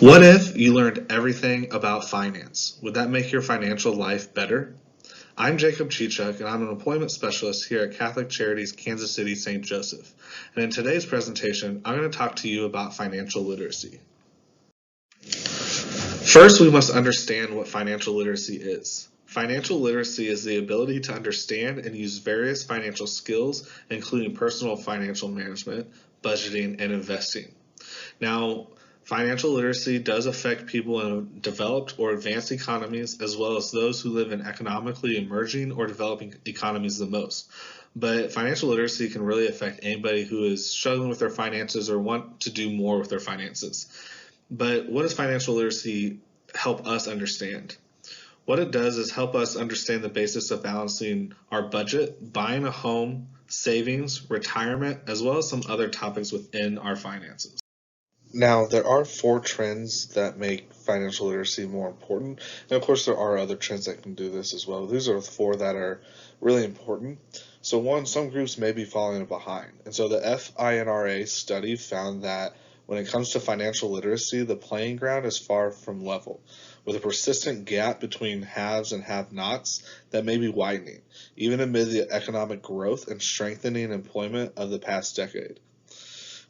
What if you learned everything about finance? Would that make your financial life better? I'm Jacob Chichuk, and I'm an employment specialist here at Catholic Charities Kansas City St. Joseph. And in today's presentation, I'm going to talk to you about financial literacy. First, we must understand what financial literacy is. Financial literacy is the ability to understand and use various financial skills, including personal financial management, budgeting, and investing. Now, financial literacy does affect people in developed or advanced economies, as well as those who live in economically emerging or developing economies the most. But financial literacy can really affect anybody who is struggling with their finances or want to do more with their finances. But what does financial literacy help us understand? What it does is help us understand the basis of balancing our budget, buying a home, savings, retirement, as well as some other topics within our finances. Now, there are four trends that make financial literacy more important. And of course, there are other trends that can do this as well. These are the four that are really important. So, one, some groups may be falling behind. And so the FINRA study found that when it comes to financial literacy, the playing ground is far from level, with a persistent gap between haves and have nots that may be widening, even amid the economic growth and strengthening employment of the past decade.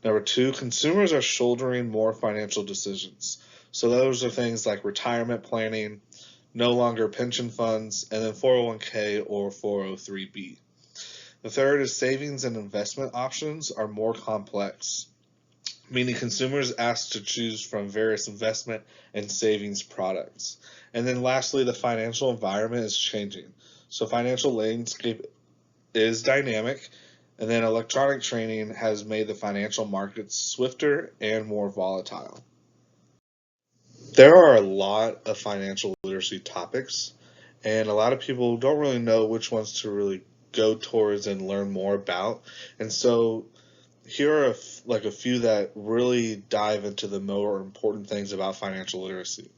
Number two, consumers are shouldering more financial decisions. So those are things like retirement planning, no longer pension funds, and then 401k or 403b. The third is savings and investment options are more complex, meaning consumers asked to choose from various investment and savings products. And then lastly, the financial environment is changing. So financial landscape is dynamic, and then electronic trading has made the financial markets swifter and more volatile. There are a lot of financial literacy topics, and a lot of people don't really know which ones to really go towards and learn more about. And so here are a few that really dive into the more important things about financial literacy.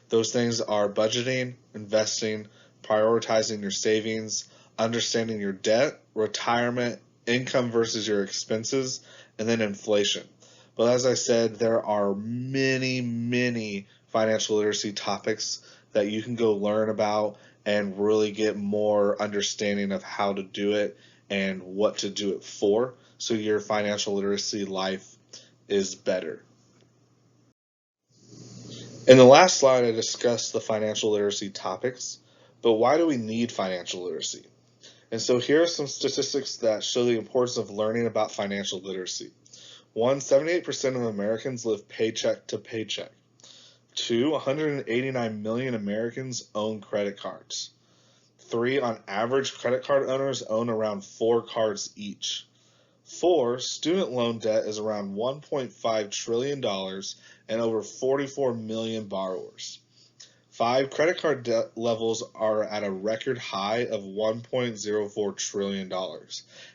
Those things are budgeting, investing, prioritizing your savings, understanding your debt, retirement, income versus your expenses, and then inflation. But as I said, there are many financial literacy topics that you can go learn about and really get more understanding of how to do it and what to do it for, so your financial literacy life is better. In the last slide, I discussed the financial literacy topics, but why do we need financial literacy? And so here are some statistics that show the importance of learning about financial literacy. 1, 78% of Americans live paycheck to paycheck. 2, 189 million Americans own credit cards. 3, on average, credit card owners own around 4 cards each. 4, student loan debt is around $1.5 trillion and over 44 million borrowers. 5, credit card debt levels are at a record high of $1.04 trillion.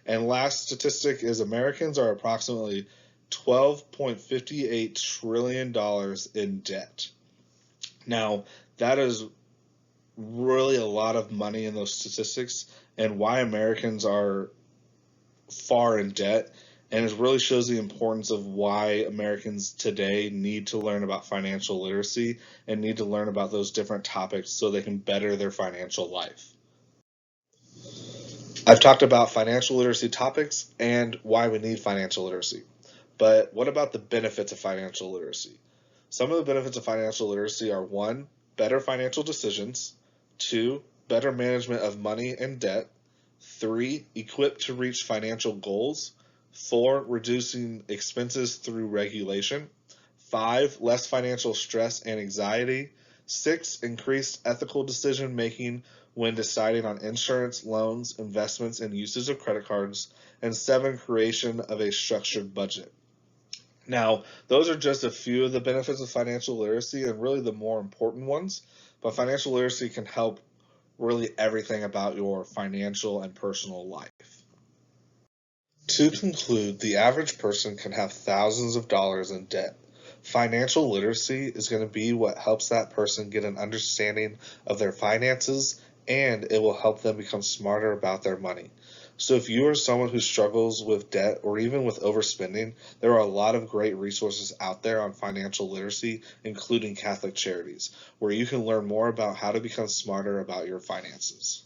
And last statistic is Americans are approximately $12.58 trillion in debt. Now, that is really a lot of money in those statistics, and why Americans are far in debt, and it really shows the importance of why Americans today need to learn about financial literacy and need to learn about those different topics so they can better their financial life. I've talked about financial literacy topics and why we need financial literacy. But what about the benefits of financial literacy? Some of the benefits of financial literacy are 1, better financial decisions, 2, better management of money and debt, 3, equipped to reach financial goals, 4, reducing expenses through regulation, 5, less financial stress and anxiety, 6, increased ethical decision making when deciding on insurance, loans, investments, and uses of credit cards, and 7, creation of a structured budget. Now, those are just a few of the benefits of financial literacy and really the more important ones, but financial literacy can help really everything about your financial and personal life. To conclude, the average person can have thousands of dollars in debt. Financial literacy is going to be what helps that person get an understanding of their finances, and it will help them become smarter about their money. So if you are someone who struggles with debt or even with overspending, there are a lot of great resources out there on financial literacy, including Catholic Charities, where you can learn more about how to become smarter about your finances.